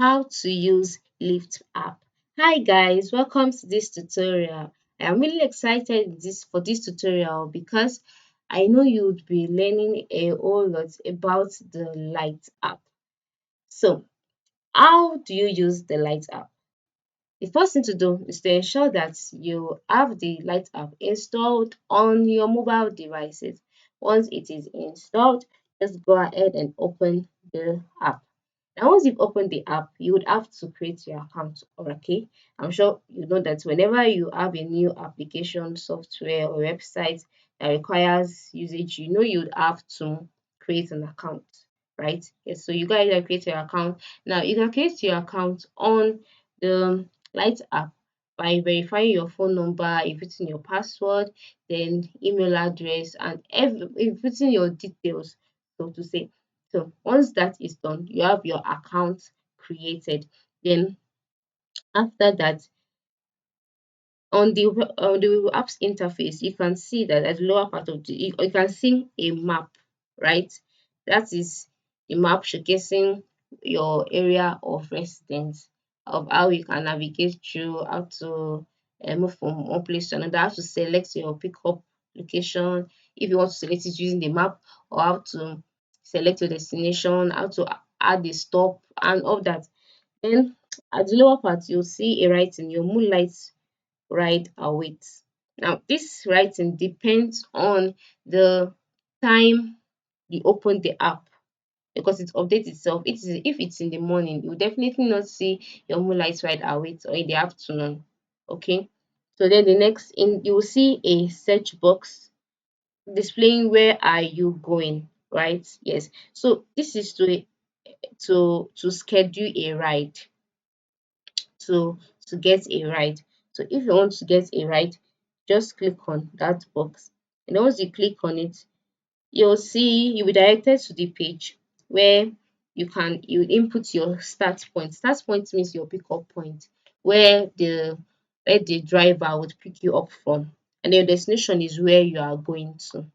how to use Lyft app. Hi guys, welcome to this tutorial. I'm really excited for this tutorial because I know you'd be learning a whole lot about the Light app. So, how do you use the Light app? The first thing to do is to ensure that you have the Light app installed on your mobile devices. Once it is installed, just go ahead and open the app. Now, once you've opened the app, you would have to create your account. Okay, I'm sure you know that whenever you have a new application, software, or website that requires usage, you know you'd have to create an account, right? Yes, so you guys create your account. Now, you can create your account on the Light app by verifying your phone number, inputting your password, then email address, and inputting your details, so to say. So once that is done, you have your account created. Then after that, on the apps interface, you can see that at the lower part of you can see a map, right? That is the map showcasing your area of residence, of how you can navigate through, how to move from one place to another, how to select your pickup location if you want to select it using the map, or how to select your destination, how to add a stop, and all that. Then at the lower part, you'll see a writing, your moonlight ride awaits. Now, this writing depends on the time you open the app because it updates itself. If it's in the morning, you definitely not see your moonlight ride awaits, or in the afternoon. Okay. So then the next in you will see a search box displaying where are you going, right? Yes. So this is to schedule a ride, to get a ride. So if you want to get a ride, just click on that box. And once you click on it, you'll be directed to the page where you input your start point. Start point means your pickup point, where the driver would pick you up from, and your destination is where you are going to,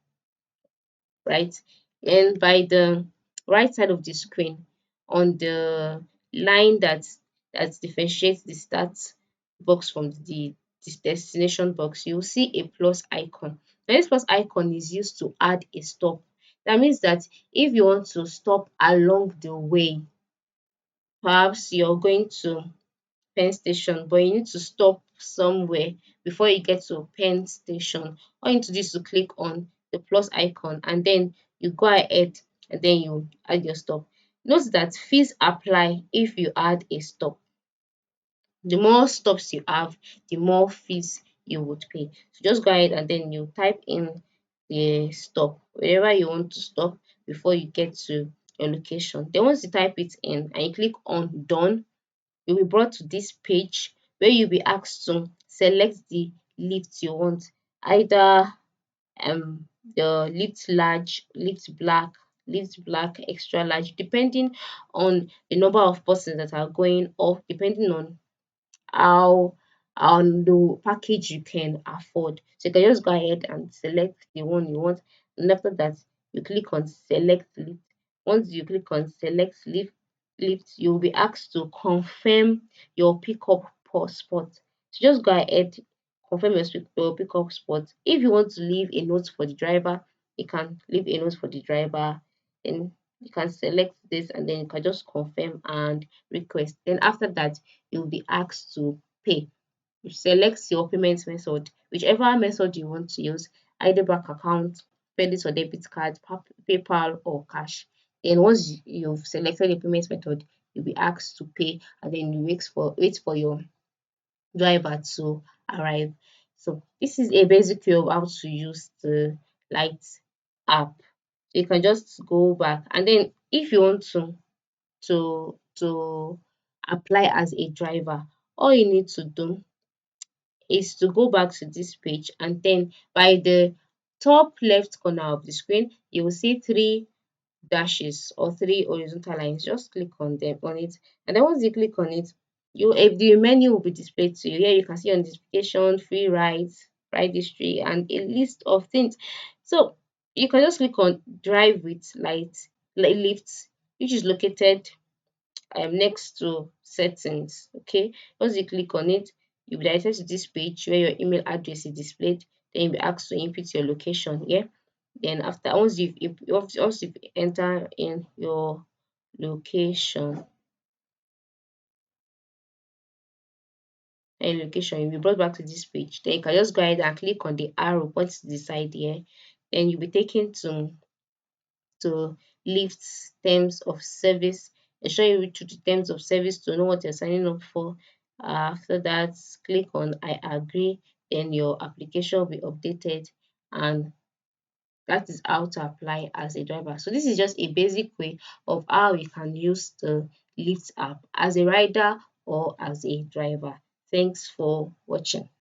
right? And by the right side of the screen, on the line that differentiates the start box from this destination box, you'll see a plus icon. Now, this plus icon is used to add a stop. That means that if you want to stop along the way, perhaps you're going to Penn Station, but you need to stop somewhere before you get to Penn Station. All you need to do is to click on the plus icon, and then you go ahead and then you add your stop. Note that fees apply if you add a stop. The more stops you have, the more fees you would pay. So just go ahead and then you type in the stop wherever you want to stop before you get to your location. Then once you type it in and you click on done, you'll be brought to this page where you'll be asked to select the lift you want, either the lift large, lift black, extra large, depending on the number of persons that are going, or depending how on the package you can afford. So you can just go ahead and select the one you want, and after that you click on select lift. Once you click on select lift, you'll be asked to confirm your pickup spot. So just go ahead, confirm your pickup spot. If you want to leave a note for the driver, you can leave a note for the driver. Then you can select this, and then you can just confirm and request. Then after that, you'll be asked to pay. You select your payment method, whichever method you want to use, either bank account, credit or debit card, PayPal, or cash. Then once you've selected your payment method, you'll be asked to pay, and then you wait for your driver to arrive. So this is a basic way of how to use the Light app. So you can just go back, and then if you want to apply as a driver, all you need to do is to go back to this page, and then by the top left corner of the screen, you will see three dashes or three horizontal lines. Just click on it, and then once you click on it, the menu will be displayed to you. Here you can see on notification, free rides, ride history, and a list of things. So you can just click on drive with light lifts, which is located next to settings. Okay, once you click on it, you'll be directed to this page where your email address is displayed. Then you'll be asked to input your location here. Then after once you've entered in your location, you'll be brought back to this page. Then you can just go ahead and click on the arrow pointing to the side here. Then you'll be taken to Lyft's terms of service. Ensure you read through the terms of service to know what you're signing up for. After that, click on I agree. Then your application will be updated, and that is how to apply as a driver. So this is just a basic way of how you can use the Lyft app as a rider or as a driver. Thanks for watching.